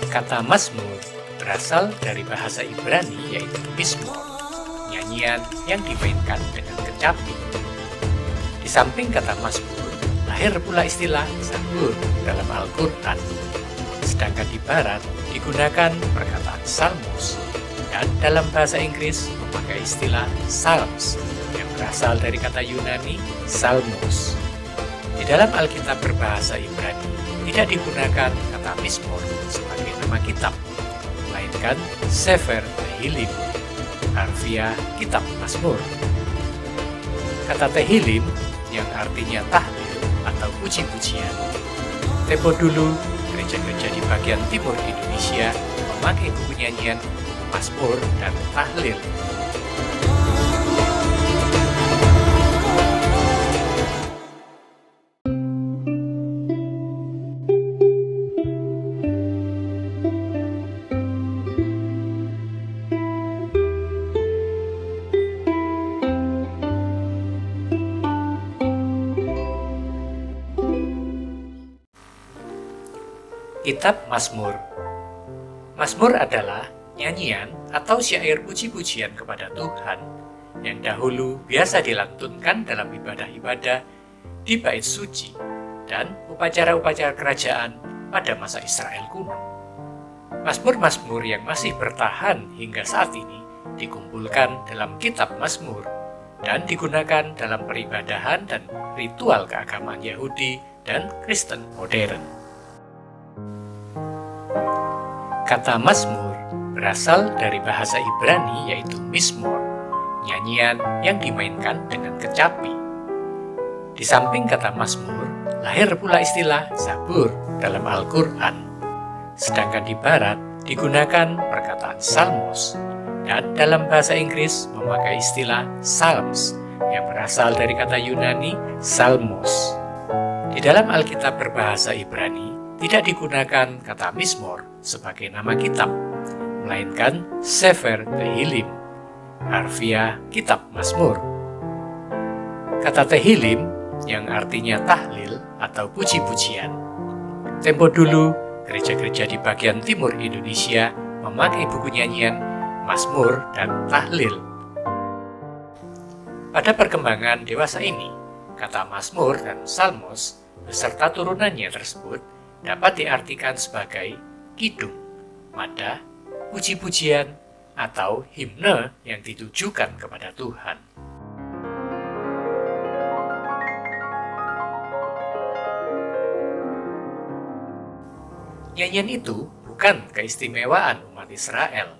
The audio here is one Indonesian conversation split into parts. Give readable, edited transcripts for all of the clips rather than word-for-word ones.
Kata Mazmur berasal dari bahasa Ibrani yaitu Mizmor, nyanyian yang dimainkan dengan kecapi. Di samping kata Mazmur, lahir pula istilah Zabur dalam Al-Quran. Sedangkan di Barat digunakan perkataan Psalmus, dan dalam bahasa Inggris memakai istilah Psalms yang berasal dari kata Yunani Psalmos. Di dalam Alkitab berbahasa Ibrani tidak digunakan kata Mizmor sebagai nama kitab, melainkan Sefer Tehillim, harfiah kitab Mazmur. Kata Tehillim yang artinya tahlil atau puji-pujian. Tempo dulu, gereja-gereja di bagian timur Indonesia memakai buku nyanyian Mazmur dan tahlil. Kitab Mazmur. Mazmur adalah nyanyian atau syair puji-pujian kepada Tuhan yang dahulu biasa dilantunkan dalam ibadah-ibadah di bait suci dan upacara-upacara kerajaan pada masa Israel kuno. Mazmur-mazmur yang masih bertahan hingga saat ini dikumpulkan dalam kitab Mazmur dan digunakan dalam peribadahan dan ritual keagamaan Yahudi dan Kristen modern. Kata Mazmur berasal dari bahasa Ibrani yaitu Mizmor, nyanyian yang dimainkan dengan kecapi. Di samping kata Mazmur, lahir pula istilah Zabur dalam Al-Quran. Sedangkan di Barat digunakan perkataan Psalmos, dan dalam bahasa Inggris memakai istilah Psalms yang berasal dari kata Yunani Psalmos. Di dalam Alkitab berbahasa Ibrani tidak digunakan kata Mizmor sebagai nama kitab, melainkan Sefer Tehillim, harfiah kitab Mazmur. Kata Tehillim yang artinya tahlil atau puji-pujian. Tempo dulu, gereja-gereja di bagian timur Indonesia memakai buku nyanyian Mazmur dan tahlil. Pada perkembangan dewasa ini, kata Mazmur dan Psalmos beserta turunannya tersebut dapat diartikan sebagai kidung, madah, puji-pujian, atau himne yang ditujukan kepada Tuhan. Nyanyian itu bukan keistimewaan umat Israel.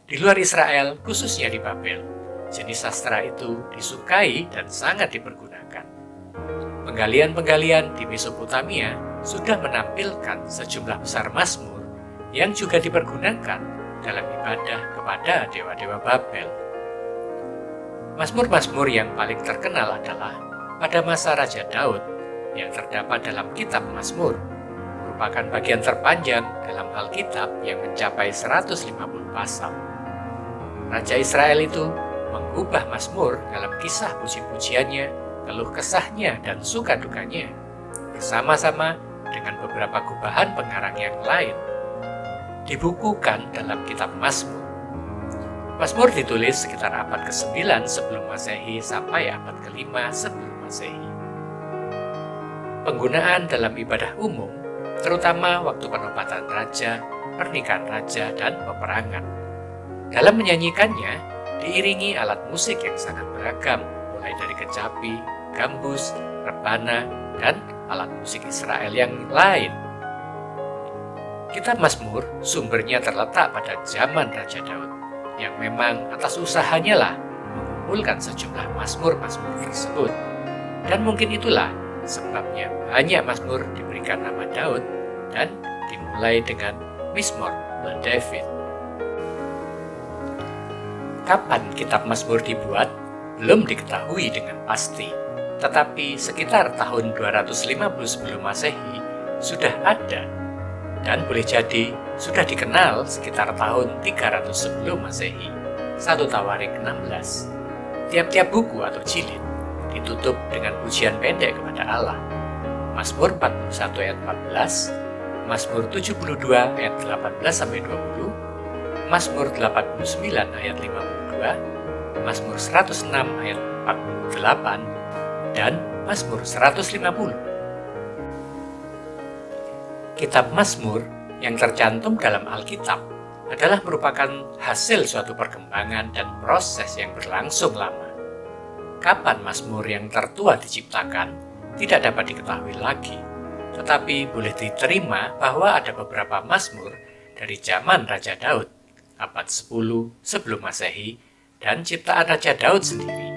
Di luar Israel, khususnya di Babel, jenis sastra itu disukai dan sangat dipergunakan. Penggalian-penggalian di Mesopotamia sudah menampilkan sejumlah besar mazmur yang juga dipergunakan dalam ibadah kepada dewa-dewa Babel. Mazmur-mazmur yang paling terkenal adalah pada masa Raja Daud yang terdapat dalam kitab Mazmur, merupakan bagian terpanjang dalam Alkitab yang mencapai 150 pasal. Raja Israel itu mengubah mazmur dalam kisah puji-pujiannya, keluh kesahnya, dan suka dukanya, bersama-sama dengan beberapa gubahan pengarang yang lain, dibukukan dalam kitab Mazmur. Mazmur ditulis sekitar abad ke-9 sebelum Masehi sampai abad ke-5 sebelum Masehi. Penggunaan dalam ibadah umum, terutama waktu penobatan raja, pernikahan raja, dan peperangan. Dalam menyanyikannya, diiringi alat musik yang sangat beragam, mulai dari kecapi, gambus, rebana, dan alat musik Israel yang lain. Kitab Mazmur sumbernya terletak pada zaman Raja Daud, yang memang atas usahanya lah mengumpulkan sejumlah mazmur-mazmur tersebut. Dan mungkin itulah sebabnya banyak mazmur diberikan nama Daud dan dimulai dengan Mizmor le-David. Kapan kitab Mazmur dibuat belum diketahui dengan pasti, tetapi sekitar tahun 250 sebelum Masehi sudah ada, dan boleh jadi sudah dikenal sekitar tahun 300 sebelum Masehi, 1 Tawarik 16. Tiap-tiap buku atau jilid ditutup dengan pujian pendek kepada Allah. Mazmur 41 ayat 14, Mazmur 72 ayat 18-20, Mazmur 89 ayat 52, Mazmur 106 ayat 48, dan Mazmur 150. Kitab Mazmur yang tercantum dalam Alkitab adalah merupakan hasil suatu perkembangan dan proses yang berlangsung lama. Kapan Mazmur yang tertua diciptakan tidak dapat diketahui lagi, tetapi boleh diterima bahwa ada beberapa Mazmur dari zaman Raja Daud, abad 10 sebelum Masehi, dan ciptaan Raja Daud sendiri.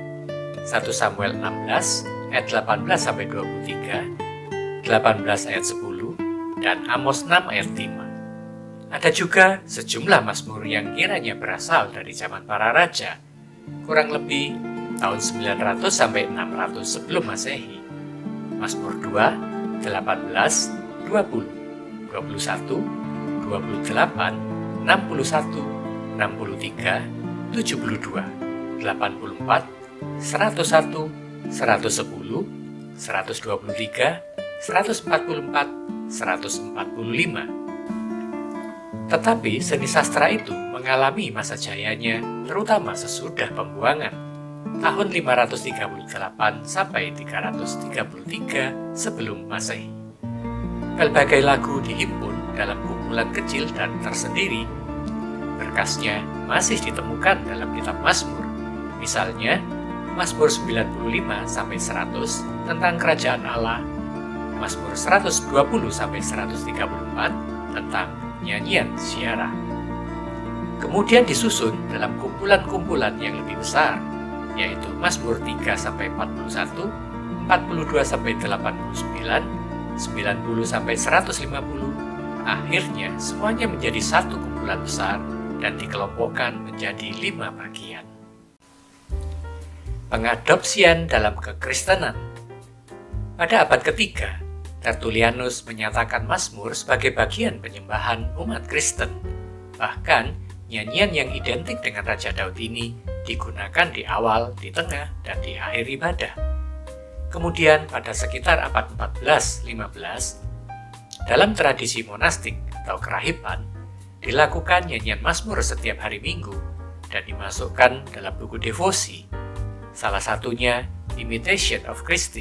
1 Samuel 16 ayat 18-23, 18 ayat 10, dan Amos 6 ayat 5. Ada juga sejumlah Mazmur yang kiranya berasal dari zaman para raja, kurang lebih tahun 900 sampai 600 sebelum Masehi. Mazmur 2, 18, 20, 21, 28, 61, 63, 72, 84, 101, 110, 123, 144, 145. Tetapi seni sastra itu mengalami masa jayanya terutama sesudah pembuangan tahun 538 sampai 333 sebelum Masehi. Pelbagai lagu dihimpun dalam kumpulan kecil dan tersendiri. Berkasnya masih ditemukan dalam kitab Mazmur. Misalnya, Mazmur 95 sampai 100 tentang kerajaan Allah, Mazmur 120 sampai 134 tentang nyanyian ziarah. Kemudian disusun dalam kumpulan-kumpulan yang lebih besar, yaitu Mazmur 3 sampai 41, 42 sampai 89, 90 sampai 150. Akhirnya semuanya menjadi satu kumpulan besar dan dikelompokkan menjadi 5 bagian. Pengadopsian dalam kekristenan. Pada abad ketiga, Tertullianus menyatakan Mazmur sebagai bagian penyembahan umat Kristen. Bahkan, nyanyian yang identik dengan Raja Daud ini digunakan di awal, di tengah, dan di akhir ibadah. Kemudian pada sekitar abad 14-15, dalam tradisi monastik atau kerahiban, dilakukan nyanyian Mazmur setiap hari Minggu dan dimasukkan dalam buku devosi. Salah satunya Imitation of Christ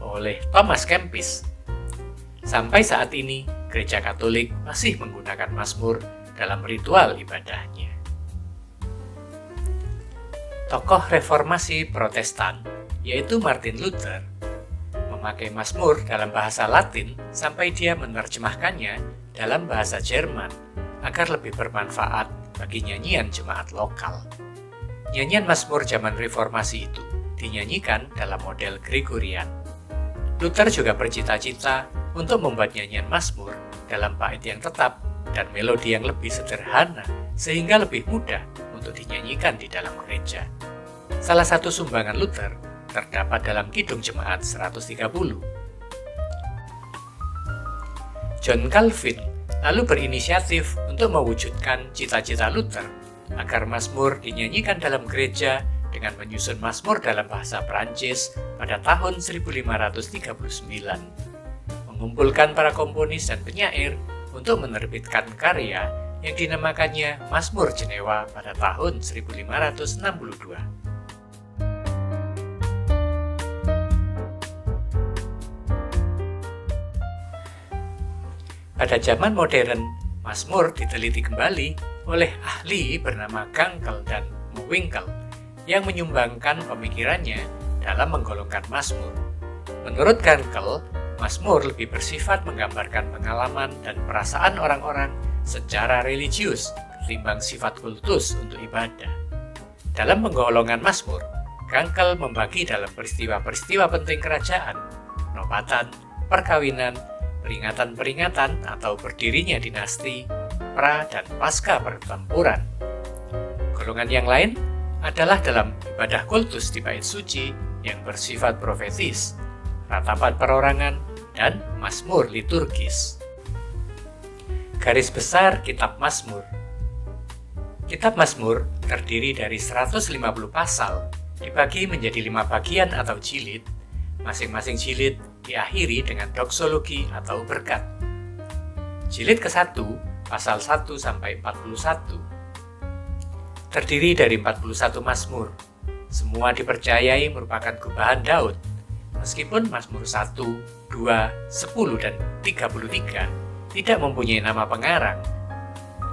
oleh Thomas Kempis. Sampai saat ini, Gereja Katolik masih menggunakan Mazmur dalam ritual ibadahnya. Tokoh reformasi Protestan, yaitu Martin Luther, memakai Mazmur dalam bahasa Latin sampai dia menerjemahkannya dalam bahasa Jerman agar lebih bermanfaat bagi nyanyian jemaat lokal. Nyanyian Mazmur zaman reformasi itu dinyanyikan dalam model Gregorian. Luther juga bercita-cita untuk membuat nyanyian Mazmur dalam bait yang tetap dan melodi yang lebih sederhana sehingga lebih mudah untuk dinyanyikan di dalam gereja. Salah satu sumbangan Luther terdapat dalam Kidung Jemaat 130. John Calvin lalu berinisiatif untuk mewujudkan cita-cita Luther agar Mazmur dinyanyikan dalam gereja dengan menyusun Mazmur dalam bahasa Prancis pada tahun 1539, mengumpulkan para komponis dan penyair untuk menerbitkan karya yang dinamakannya Mazmur Jenewa pada tahun 1562. Pada zaman modern, Mazmur diteliti kembali oleh ahli bernama Gankle dan Mowinckel yang menyumbangkan pemikirannya dalam menggolongkan Mazmur. Menurut Gankle, Mazmur lebih bersifat menggambarkan pengalaman dan perasaan orang-orang secara religius ketimbang sifat kultus untuk ibadah. Dalam penggolongan Mazmur, Gankle membagi dalam peristiwa-peristiwa penting kerajaan, penobatan, perkawinan, peringatan-peringatan atau berdirinya dinasti, pra dan pasca pertempuran. Golongan yang lain adalah dalam ibadah kultus di bait suci yang bersifat profetis, ratapan perorangan, dan Mazmur liturgis. Garis besar Kitab Mazmur. Kitab Mazmur terdiri dari 150 pasal, dibagi menjadi 5 bagian atau jilid. Masing-masing jilid diakhiri dengan doksologi atau berkat. Jilid ke-1, pasal 1 sampai 41. Terdiri dari 41 mazmur. Semua dipercayai merupakan gubahan Daud. Meskipun Mazmur 1, 2, 10, dan 33 tidak mempunyai nama pengarang,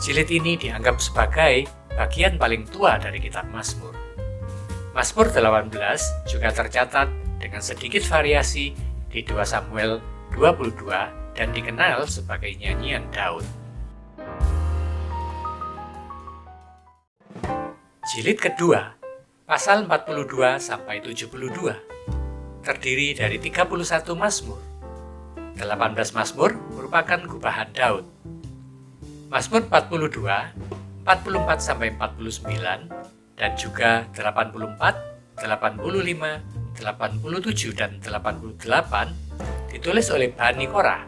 jilid ini dianggap sebagai bagian paling tua dari kitab Mazmur. Mazmur 18 juga tercatat dengan sedikit variasi di 2 Samuel 22 dan dikenal sebagai nyanyian Daud. Jilid kedua, pasal 42 sampai 72, terdiri dari 31 mazmur. 18 mazmur merupakan gubahan Daud. Mazmur 42, 44 sampai 49 dan juga 84, 85, 87 dan 88 ditulis oleh Bani Korah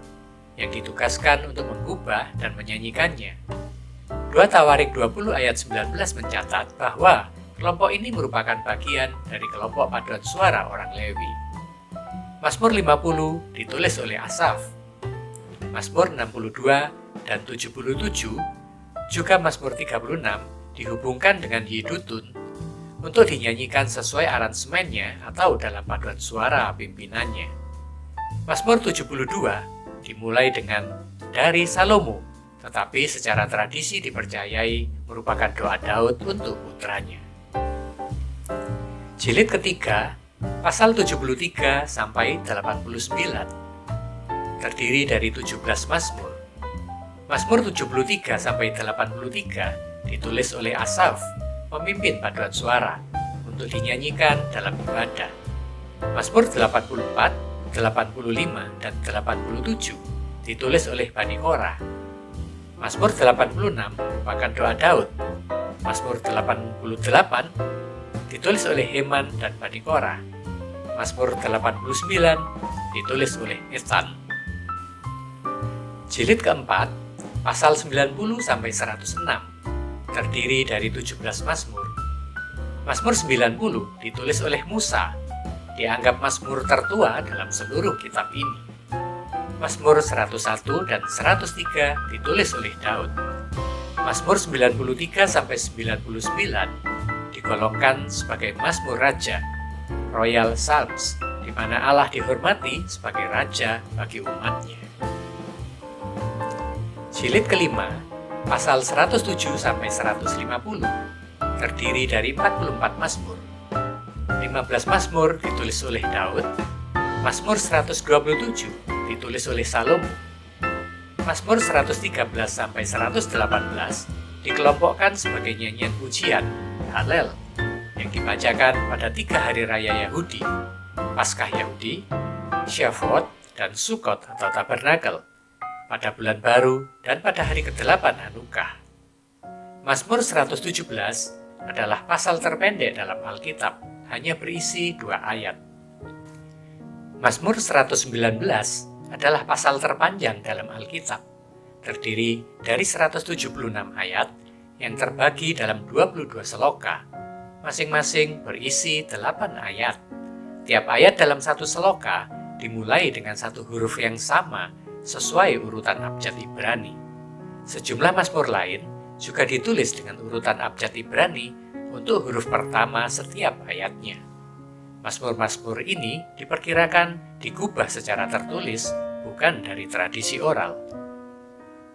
yang ditugaskan untuk mengubah dan menyanyikannya. 2 Tawarik 20 ayat 19 mencatat bahwa kelompok ini merupakan bagian dari kelompok paduan suara orang Lewi. Mazmur 50 ditulis oleh Asaf. Mazmur 62 dan 77, juga Mazmur 36 dihubungkan dengan Yedutun untuk dinyanyikan sesuai aransemennya atau dalam paduan suara pimpinannya. Mazmur 72 dimulai dengan dari Salomo, tetapi secara tradisi dipercayai merupakan doa Daud untuk putranya. Jilid ketiga, pasal 73 sampai 89, terdiri dari 17 mazmur. Mazmur 73 sampai 83 ditulis oleh Asaf, pemimpin paduan suara, untuk dinyanyikan dalam ibadah. Mazmur 84, 85, dan 87 ditulis oleh Bani Korah. Mazmur 86 merupakan doa Daud. Mazmur 88 ditulis oleh Heman dan Bani Korah. Mazmur 89 ditulis oleh Ethan. Jilid keempat, pasal 90 sampai 106, terdiri dari 17 mazmur. Mazmur 90 ditulis oleh Musa, dianggap mazmur tertua dalam seluruh kitab ini. Mazmur 101 dan 103 ditulis oleh Daud. Mazmur 93 sampai 99 digolongkan sebagai mazmur raja, Royal Psalms, di mana Allah dihormati sebagai raja bagi umatnya. Jilid kelima, pasal 107 sampai 150, terdiri dari 44 mazmur. 15 mazmur ditulis oleh Daud. Mazmur 127 ditulis oleh Salomo. Mazmur 113 sampai 118 dikelompokkan sebagai nyanyian pujian, Halel, yang dibacakan pada 3 hari raya Yahudi, Paskah Yahudi, Shavuot, dan Sukkot atau Tabernakel, pada bulan baru dan pada hari ke-8 Hanukkah. Mazmur 117 adalah pasal terpendek dalam Alkitab, hanya berisi 2 ayat. Mazmur 119 adalah pasal terpanjang dalam Alkitab, terdiri dari 176 ayat yang terbagi dalam 22 seloka, masing-masing berisi 8 ayat. Tiap ayat dalam satu seloka dimulai dengan satu huruf yang sama sesuai urutan abjad Ibrani. Sejumlah mazmur lain juga ditulis dengan urutan abjad Ibrani untuk huruf pertama setiap ayatnya. Mazmur-mazmur ini diperkirakan digubah secara tertulis, bukan dari tradisi oral.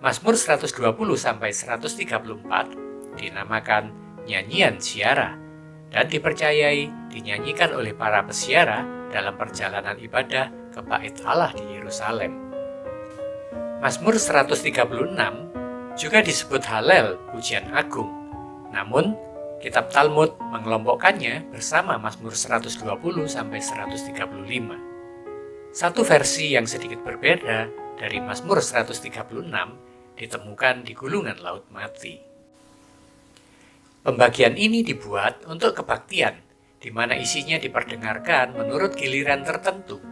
Mazmur 120 sampai 134 dinamakan nyanyian ziarah dan dipercayai dinyanyikan oleh para peziarah dalam perjalanan ibadah ke Bait Allah di Yerusalem. Mazmur 136 juga disebut Halel, pujian agung. Namun, kitab Talmud mengelompokkannya bersama Mazmur 120 sampai 135. Satu versi yang sedikit berbeda dari Mazmur 136 ditemukan di gulungan Laut Mati. Pembagian ini dibuat untuk kebaktian, di mana isinya diperdengarkan menurut giliran tertentu.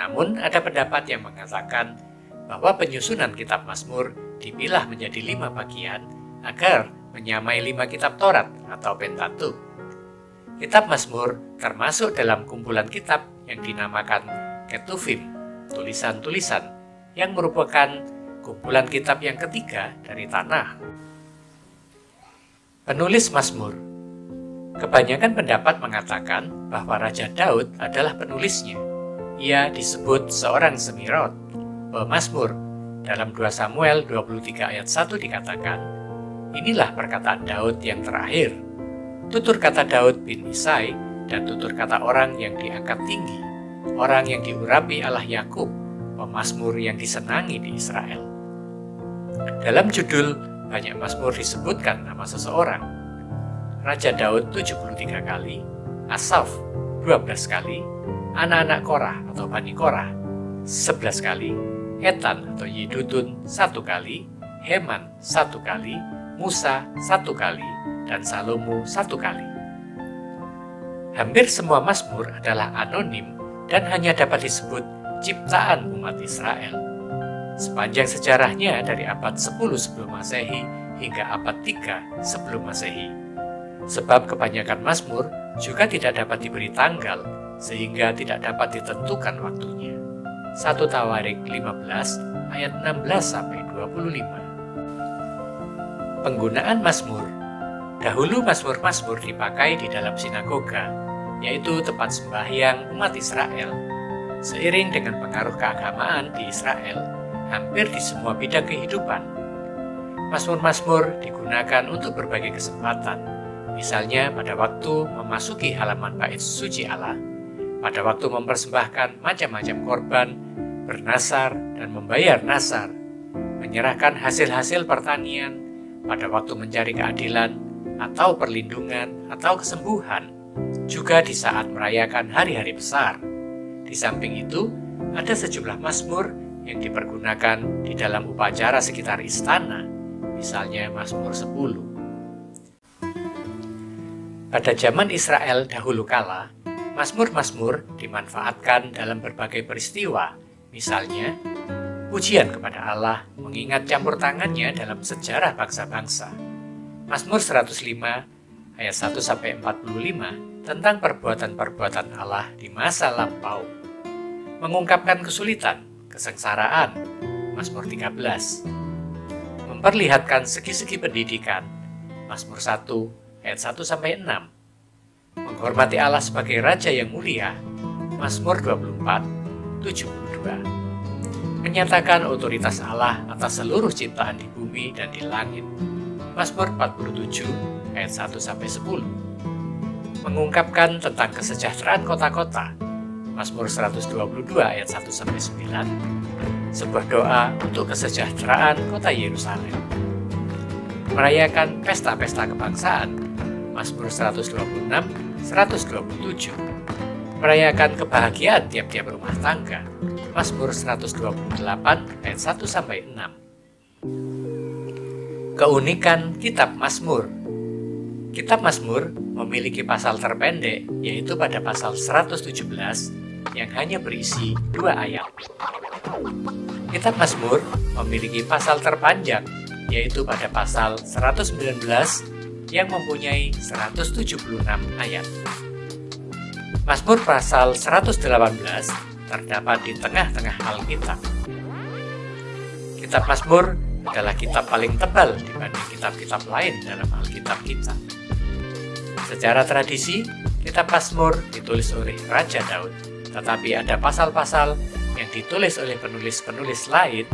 Namun, ada pendapat yang mengatakan bahwa penyusunan kitab Mazmur dipilah menjadi 5 bagian agar menyamai 5 kitab Taurat atau Pentateuch. Kitab Mazmur termasuk dalam kumpulan kitab yang dinamakan Ketuvim tulisan-tulisan yang merupakan kumpulan kitab yang ketiga dari Tanakh. Penulis Mazmur. Kebanyakan pendapat mengatakan bahwa Raja Daud adalah penulisnya. Ia disebut seorang Semirot, pemazmur. Dalam 2 Samuel 23 ayat 1 dikatakan, "Inilah perkataan Daud yang terakhir, tutur kata Daud bin Isai dan tutur kata orang yang diangkat tinggi, orang yang diurapi Allah Yakub, pemazmur yang disenangi di Israel." Dalam judul banyak mazmur disebutkan nama seseorang. Raja Daud 73 kali, Asaf 12 kali, anak-anak Korah atau Bani Korah 11 kali, Etan atau Yedutun 1 kali, Heman 1 kali, Musa 1 kali, dan Salomo 1 kali. Hampir semua mazmur adalah anonim dan hanya dapat disebut ciptaan umat Israel. Sepanjang sejarahnya dari abad 10 sebelum Masehi hingga abad 3 sebelum Masehi. Sebab kebanyakan mazmur juga tidak dapat diberi tanggal sehingga tidak dapat ditentukan waktunya. 1 Tawarik 15 ayat 16-25. Penggunaan mazmur. Dahulu mazmur-mazmur dipakai di dalam sinagoga, yaitu tempat sembahyang umat Israel. Seiring dengan pengaruh keagamaan di Israel, hampir di semua bidang kehidupan. Mazmur-mazmur digunakan untuk berbagai kesempatan, misalnya pada waktu memasuki halaman bait suci Allah, pada waktu mempersembahkan macam-macam korban, bernasar dan membayar nasar, menyerahkan hasil-hasil pertanian, pada waktu mencari keadilan atau perlindungan atau kesembuhan, juga di saat merayakan hari-hari besar. Di samping itu, ada sejumlah mazmur yang dipergunakan di dalam upacara sekitar istana, misalnya Mazmur 10. Pada zaman Israel dahulu kala, mazmur-mazmur dimanfaatkan dalam berbagai peristiwa, misalnya pujian kepada Allah mengingat campur tangannya dalam sejarah bangsa-bangsa. Mazmur 105 ayat 1-45 tentang perbuatan-perbuatan Allah di masa lampau, mengungkapkan kesulitan, kesengsaraan, Mazmur 13, memperlihatkan segi-segi pendidikan, Mazmur 1 ayat 1-6, menghormati Allah sebagai Raja yang mulia, Mazmur 24, 72, menyatakan otoritas Allah atas seluruh ciptaan di bumi dan di langit, Mazmur 47 ayat 1-10, mengungkapkan tentang kesejahteraan kota-kota, Mazmur 122 ayat 1-9, sebuah doa untuk kesejahteraan kota Yerusalem. Merayakan pesta-pesta kebangsaan, Mazmur 126, 127. Merayakan kebahagiaan tiap-tiap rumah tangga, Mazmur 128 ayat 1-6. Keunikan Kitab Mazmur. Kitab Mazmur memiliki pasal terpendek, yaitu pada pasal 117 yang hanya berisi 2 ayat. Kitab Mazmur memiliki pasal terpanjang, yaitu pada pasal 119 yang mempunyai 176 ayat. Mazmur pasal 118 terdapat di tengah-tengah Alkitab. Kitab Mazmur adalah kitab paling tebal dibanding kitab-kitab lain dalam Alkitab kita. Secara tradisi, kitab Mazmur ditulis oleh Raja Daud, tetapi ada pasal-pasal yang ditulis oleh penulis-penulis lain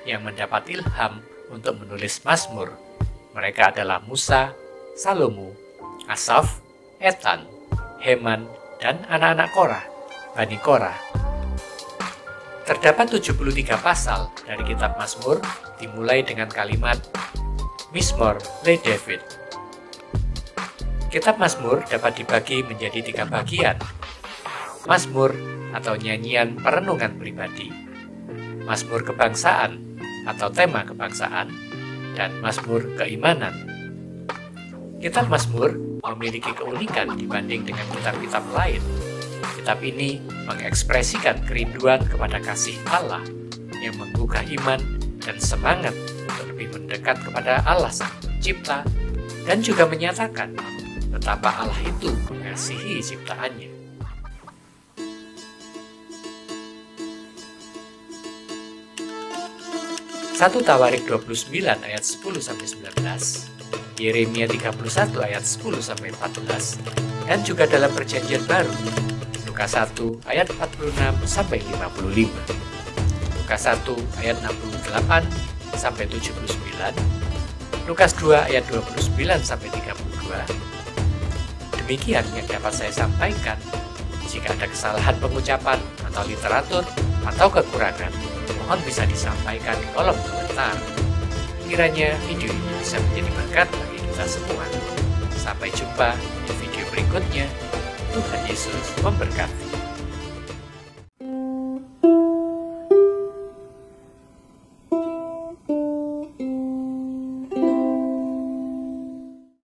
yang mendapat ilham untuk menulis Mazmur. Mereka adalah Musa, Salomo, Asaf, Etan, Heman, dan anak-anak Korah, Bani Korah. Terdapat 73 pasal dari kitab Mazmur dimulai dengan kalimat Mizmor le David. Kitab Mazmur dapat dibagi menjadi 3 bagian. Mazmur atau nyanyian perenungan pribadi, Mazmur kebangsaan atau tema kebangsaan, dan Mazmur keimanan. Kitab Mazmur memiliki keunikan dibanding dengan kitab-kitab lain. Kitab ini mengekspresikan kerinduan kepada kasih Allah yang menggugah iman dan semangat untuk lebih mendekat kepada Allah Sang Pencipta, dan juga menyatakan betapa Allah itu mengasihi ciptaannya. 1 Tawarik 29 ayat 10-19, Yeremia 31 ayat 10-14, dan juga dalam Perjanjian Baru, Lukas 1 ayat 46-55, Lukas 1 ayat 68-79, Lukas 2 ayat 29-32. Demikian yang dapat saya sampaikan. Jika ada kesalahan pengucapan atau literatur atau kekurangan, mohon bisa disampaikan di kolom komentar. Kiranya video ini bisa menjadi berkat bagi kita semua. Sampai jumpa di video berikutnya. Tuhan Yesus memberkati.